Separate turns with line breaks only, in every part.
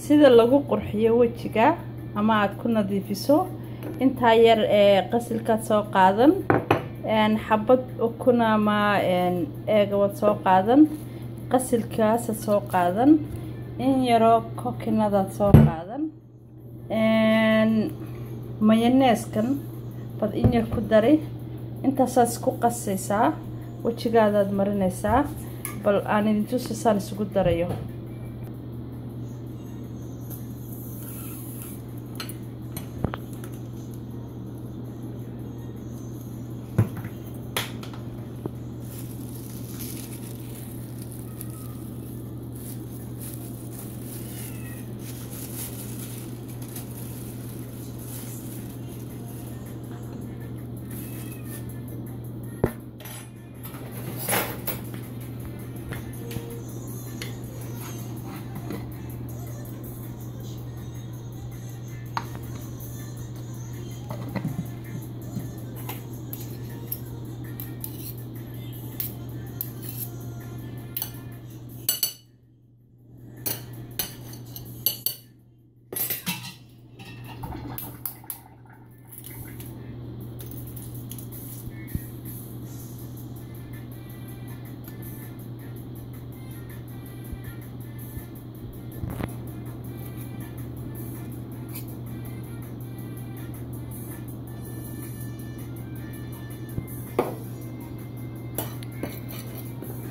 sida lagu qurxiyo wajiga ama aad ku nadiifiso inta yar ee qasilka soo qaadan xabad ukuna ma eega wad soo qaadan qasilkaas soo qaadan in yaro kokinada soo qaadan mayonnaise-kan bad in yar ku dari inta saas ku qasaysaa wajigaada marinaysaa bal aan idin tusaysan isugu darayo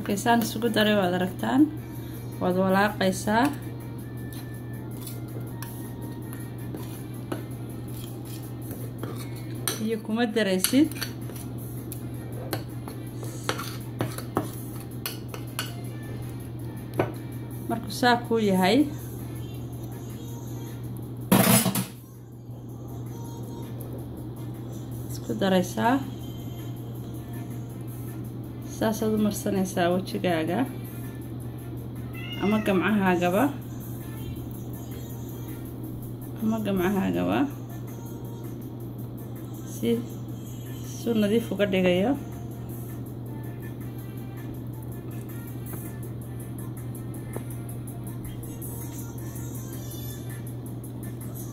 كيسان isugu daray waad aragtaan waad walaaqaysaa iyo kuma daraysid markuu saa ku yahay isku daraysaa saasad u marsanaysaa wajigaaga ama gamcahaagaba si suu nadiif uga dhigayo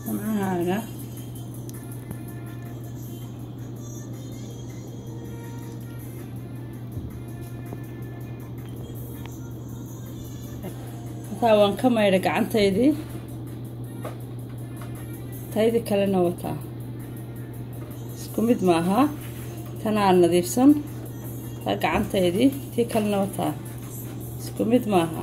gamcahaaga waan ka maydhay gacantaydii taydii kalena wataa isku mid maaha tanaa nadiifsan taa gacantaydii tii kalena wataa isku mid maaha